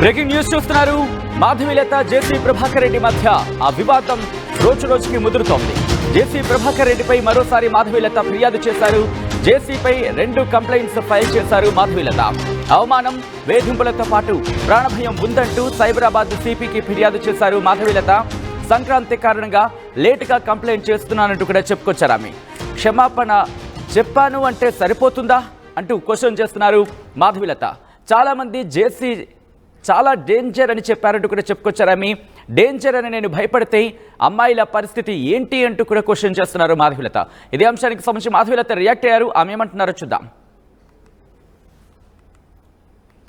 Breaking news చూస్తున్నారు. మాధవీలత జేసీ ప్రభాకర్ రెడ్డి మధ్య ఆ వివాదం రోజు రోజుకి ముదురుతోంది. జేసీ ప్రభాకర్ రెడ్డిపై మరోసారి మాధవీలత ఫిర్యాదు చేశారు. జేసీపై 2 కంప్లైంట్స్ ఫైల్ చేశారు మాధవీలత. అవమానం, వేధింపులతో పాటు ప్రాణభయం ఉందంటూ సైబరాబాద్ సిపికి ఫిర్యాదు చేశారు మాధవీలత. సంక్రాంతి కారణంగా లేటుగా కంప్లైంట్ చేస్తున్నానంటూ కూడా చెప్పుకొచ్చారు ఆమె. క్షమాపణ చెప్పాను అంటే సరిపోతుందా అంటూ క్వశ్చన్ చేస్తున్నారు మాధవీలత. చాలా మంది జేసీ చాలా డేంజర్ అని చెప్పారంటూ కూడా చెప్పుకొచ్చారు ఆమె. డేంజర్ అని నేను భయపడితే అమ్మాయిల పరిస్థితి ఏంటి అంటూ కూడా క్వశ్చన్ చేస్తున్నారు మాధవీలత. ఇదే అంశానికి సంబంధించి మాధవీలత రియాక్ట్ అయ్యారు. ఆమె ఏమంటున్నారో చూద్దాం.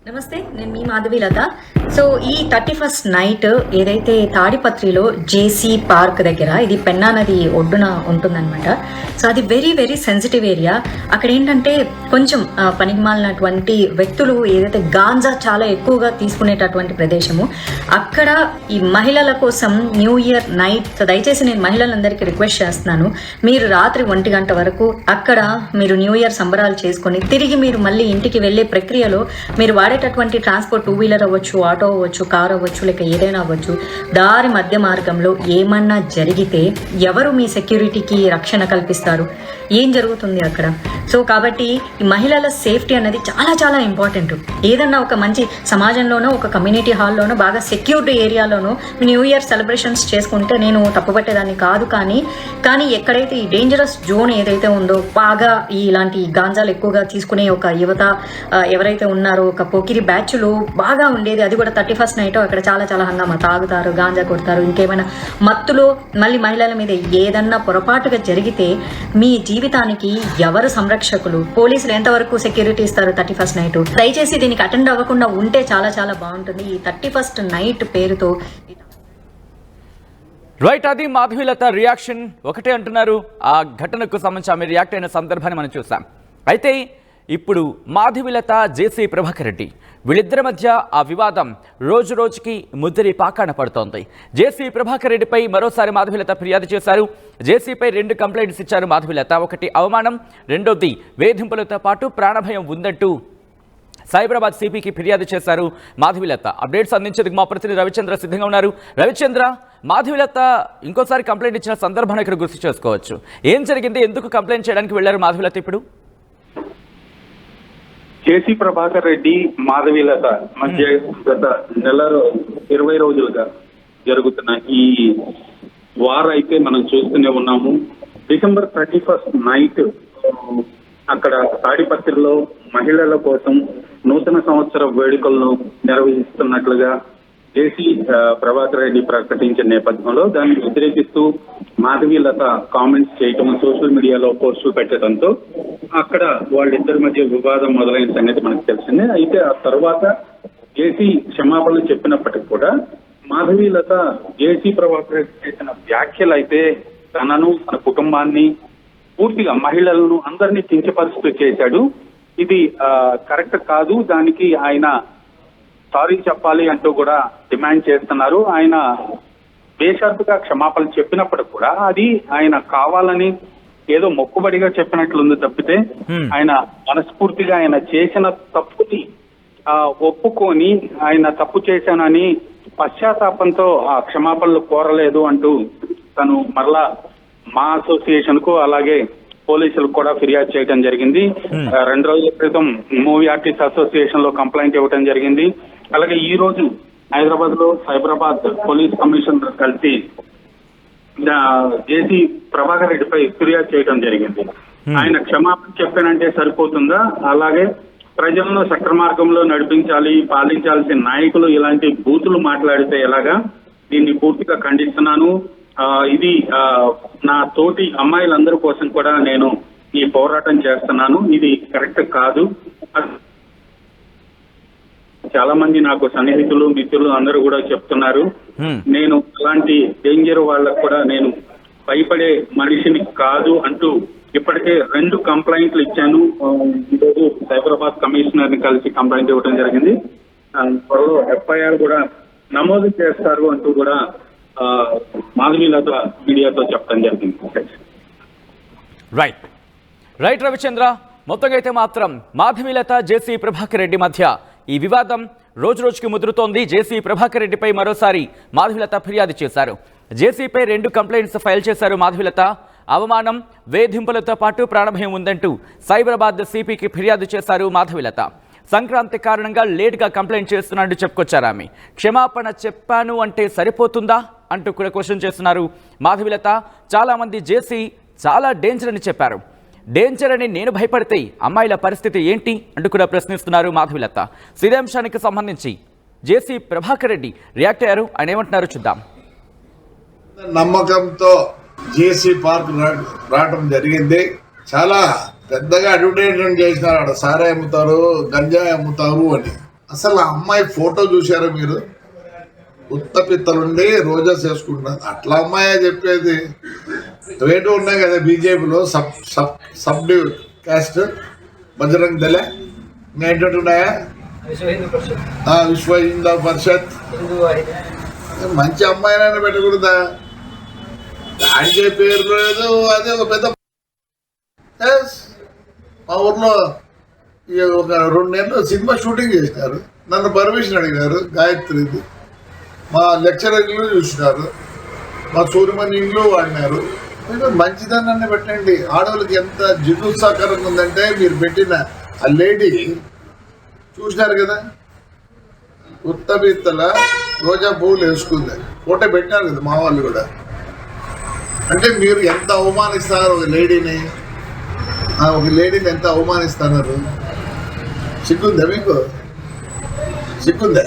నమస్తే, నేను మీ మాధవీలత. సో ఈ 31st నైట్ ఏదైతే తాడిపత్రిలో జేసీ పార్క్ దగ్గర, ఇది పెన్నా నది ఒడ్డున ఉంటుందన్నమాట. సో అది వెరీ వెరీ సెన్సిటివ్ ఏరియా. అక్కడ ఏంటంటే కొంచెం పనికిమాలినటువంటి వ్యక్తులు ఏదైతే గాంజా చాలా ఎక్కువగా తీసుకునేటటువంటి ప్రదేశము. అక్కడ ఈ మహిళల కోసం న్యూ ఇయర్ నైట్, సో దయచేసి నేను మహిళలందరికీ రిక్వెస్ట్ చేస్తున్నాను, మీరు రాత్రి 1 గంట వరకు అక్కడ మీరు న్యూ ఇయర్ సంబరాలు చేసుకొని తిరిగి మీరు మళ్ళీ ఇంటికి వెళ్ళే ప్రక్రియలో మీరు వాడేటటువంటి ట్రాన్స్పోర్ట్ 2 వీలర్ అవ్వచ్చు, ఆటో అవ్వచ్చు, కార్ అవ్వచ్చు, లేక ఏదైనా అవ్వచ్చు, దారి మధ్య మార్గంలో ఏమన్నా జరిగితే ఎవరు మీ సెక్యూరిటీకి రక్షణ కల్పిస్తారు? ఏం జరుగుతుంది అక్కడ? సో కాబట్టి ఈ మహిళల సేఫ్టీ అన్నది చాలా చాలా ఇంపార్టెంట్. ఏదన్నా ఒక మంచి సమాజంలోనో, ఒక కమ్యూనిటీ హాల్లోనో, బాగా సెక్యూర్డ్ ఏరియాలోనో న్యూ ఇయర్ సెలబ్రేషన్స్ చేసుకుంటే నేను తప్పుపట్టేదాన్ని కాదు. కానీ ఎక్కడైతే ఈ డేంజరస్ జోన్ ఏదైతే ఉందో, బాగా ఇలాంటి గాంజాలు ఎక్కువగా తీసుకునే ఒక యువత ఎవరైతే ఉన్నారో, ఒక పోకిరి బ్యాచ్లు బాగా ఉండేది, అది కూడా 31st నైట్ అక్కడ చాలా చాలా హంగామా, తాగుతారు, గాంజా కొడతారు, ఇంకేమైనా మత్తులో మళ్ళీ మహిళల మీద ఏదన్నా పొరపాటుగా జరిగితే మీ జీవితానికి ఎవరు సంరక్షకులు? పోలీసులు ఎంతవరకు సెక్యూరిటీ ఇస్తారు 31st నైట్? దయచేసి దీనికి అటెండ్ అవ్వకుండా ఉంటే చాలా చాలా బాగుంటుంది. ఈ 31st నైట్ పేరుతో రైట్, అది మాధవీలత రియాక్షన్. ఒకటే అంటున్నారు, ఆ ఘటనకు సంబంధించి ఆమె రియాక్ట్ అయిన సందర్భాన్ని మనం చూసాం. అయితే ఇప్పుడు మాధవీలత, జేసీ ప్రభాకర్ రెడ్డి వీళ్ళిద్దరి మధ్య ఆ వివాదం రోజు రోజుకి ముద్దురి పాకాన పడుతోంది. జేసీ ప్రభాకర్ రెడ్డిపై మరోసారి మాధవీలత ఫిర్యాదు చేశారు. జేసీపై 2 కంప్లైంట్స్ ఇచ్చారు మాధవీలత. ఒకటి అవమానం, రెండోది వేధింపులతో పాటు ప్రాణభయం ఉందంటూ సైబరాబాద్ సిపికి ఫిర్యాదు చేశారు మాధవీలత. అప్డేట్స్ అందించేందుకు మా ప్రతినిధి రవిచంద్ర సిద్ధంగా ఉన్నారు. రవిచంద్ర, మాధవీలత ఇంకోసారి కంప్లైంట్ ఇచ్చిన సందర్భాన్ని ఇక్కడ గుర్తు చేసుకోవచ్చు. ఏం జరిగింది? ఎందుకు కంప్లైంట్ చేయడానికి వెళ్లారు మాధవీలత? ఇప్పుడు జేసీ ప్రభాకర్ రెడ్డి, మాధవీలత మధ్య గత 20 రోజులుగా జరుగుతున్న ఈ వార్ అయితే మనం చూస్తూనే ఉన్నాము. డిసెంబర్ 31st నైట్ అక్కడ తాడిపత్రిలో మహిళల కోసం నూతన సంవత్సర వేడుకలను నిర్వహిస్తున్నట్లుగా జేసీ ప్రభాకర్ రెడ్డి ప్రకటించిన నేపథ్యంలో దాన్ని వ్యతిరేకిస్తూ మాధవీలత కామెంట్స్ చేయటం, సోషల్ మీడియాలో పోస్టులు పెట్టడంతో అక్కడ వాళ్ళిద్దరి మధ్య వివాదం మొదలైన సంగతి మనకు తెలిసిందే. అయితే ఆ తర్వాత జేసీ క్షమాపణలు చెప్పినప్పటికీ కూడా మాధవీలత జేసీ ప్రభాకర్ రెడ్డి చేసిన వ్యాఖ్యలు అయితే తనను, తన కుటుంబాన్ని, పూర్తిగా మహిళలను అందరినీ కించపరుస్తూ చేశాడు. ఇది కరెక్ట్ కాదు, దానికి ఆయన సారీ చెప్పాలి అంటూ కూడా డిమాండ్ చేస్తున్నారు. ఆయన బేషరతుగా క్షమాపణలు చెప్పినప్పుడు కూడా అది ఆయన కావాలని ఏదో మొక్కుబడిగా చెప్పినట్లుంది తప్పితే ఆయన మనస్ఫూర్తిగా ఆయన చేసిన తప్పుని ఒప్పుకొని ఆయన తప్పు చేశానని పశ్చాత్తాపంతో ఆ క్షమాపణలు కోరలేదు అంటూ తను మరలా మా అసోసియేషన్ కు అలాగే పోలీసులకు కూడా ఫిర్యాదు చేయడం జరిగింది. 2 రోజుల క్రితం మూవీ ఆర్టిస్ట్ అసోసియేషన్ లో కంప్లైంట్ ఇవ్వడం జరిగింది. అలాగే ఈ రోజు హైదరాబాద్ లో సైబరాబాద్ పోలీస్ కమిషనర్ కలిసి జేసీ ప్రభాకర్ రెడ్డిపై ఫిర్యాదు చేయడం జరిగింది. ఆయన క్షమాపణ చెప్పానంటే సరిపోతుందా? అలాగే ప్రజలను సక్రమార్గంలో నడిపించాలి, పాలించాల్సిన నాయకులు ఇలాంటి బూతులు మాట్లాడితే ఎలాగా? దీన్ని పూర్తిగా ఖండిస్తున్నాను. ఇది నా తోటి అమ్మాయిలందరి కోసం కూడా నేను ఈ పోరాటం చేస్తున్నాను. ఇది కరెక్ట్ కాదు. చాలా మంది నాకు సన్నిహితులు, మిత్రులు అందరూ కూడా చెప్తున్నారు. నేను అలాంటి డేంజర్ వాళ్ళకు కూడా నేను భయపడే మనిషిని కాదు అంటూ ఇప్పటికే 2 కంప్లైంట్లు ఇచ్చాను. ఈరోజు సైబరాబాద్ కమిషనర్ ని కలిసి కంప్లైంట్ ఇవ్వడం జరిగింది. త్వరలో FIR కూడా నమోదు చేస్తారు అంటూ కూడా మాధవీలత మీడియాతో చెప్పడం జరిగింది. రైట్ రవిచంద్ర, మొత్తంగా అయితే మాత్రం మాధవీలత, జేసీ ప్రభాకర్ రెడ్డి మధ్య ఈ వివాదం రోజురోజుకి ముదురుతోంది. జేసీ ప్రభాకర్ రెడ్డిపై మరోసారి మాధవీలత ఫిర్యాదు చేశారు. జేసీపై 2 కంప్లైంట్స్ ఫైల్ చేశారు మాధవీలత. అవమానం, వేధింపులతో పాటు ప్రాణభయం ఉందంటూ సైబరాబాద్ సిపికి ఫిర్యాదు చేశారు మాధవీలత. సంక్రాంతి కారణంగా లేట్గా కంప్లైంట్ చేస్తున్నట్టు చెప్పుకొచ్చారు ఆమె. క్షమాపణ చెప్పాను అంటే సరిపోతుందా అంటూ కూడా క్వశ్చన్ చేస్తున్నారు మాధవీలత. చాలామంది జేసీ చాలా డేంజర్ అని చెప్పారు. డేంజర్ అని నేను భయపడితే అమ్మాయిల పరిస్థితి ఏంటి అంటూ కూడా ప్రశ్నిస్తున్నారు మాధవీలత. ఇదే అంశానికి సంబంధించి జేసీ ప్రభాకర్ రెడ్డి రియాక్ట్ అయ్యారు. ఆయన ఏమంటున్నారో చూద్దాం. నమ్మకంతో జేసీ పార్క్ రావడం జరిగింది. చాలా పెద్దగా అడ్వర్టైజ్మెంట్ చేసినారు. అక్కడ సారా అమ్ముతారు, గంజాయి అమ్ముతారు అని. అసలు ఆ అమ్మాయి ఫోటో చూసారా మీరు? ఉత్తపిత్తలుండి రోజా చేసుకుంటున్నారు. అట్లా అమ్మాయి చెప్పేది. రేటు ఉన్నాయి కదా బీజేపీలో సబ్ క్యాస్ట్, బజరంగ్ దళ, ఏంటంటే ఉన్నాయా, విశ్వ హిందూ పరిషత్. మంచి అమ్మాయినైనా పెట్టకూడదా? దానికే పేరు లేదు. అదే ఒక పెద్ద మా ఊర్లో ఒక 2 నెలలు సినిమా షూటింగ్ చేసినారు. నన్ను పర్మిషన్ అడిగారు. గాయత్రిది మా లెక్చరర్ ఇల్లు చూసినారు, మా సూర్యమణి ఇల్లు వాడినారు. మంచిదాన్ని పెట్టండి. ఆడవాళ్ళకి ఎంత జిగుత్సాకరంగా ఉందంటే మీరు పెట్టిన ఆ లేడీ చూసినారు కదా, ఉత్తబిత్తల రోజా పువ్వులు వేసుకుంది. ఫోటో పెట్టినారు కదా మా వాళ్ళు కూడా. అంటే మీరు ఎంత అవమానిస్తున్నారు ఒక లేడీని ఎంత అవమానిస్తున్నారు? సిగ్గుందా మీకు? సిగ్గుందా?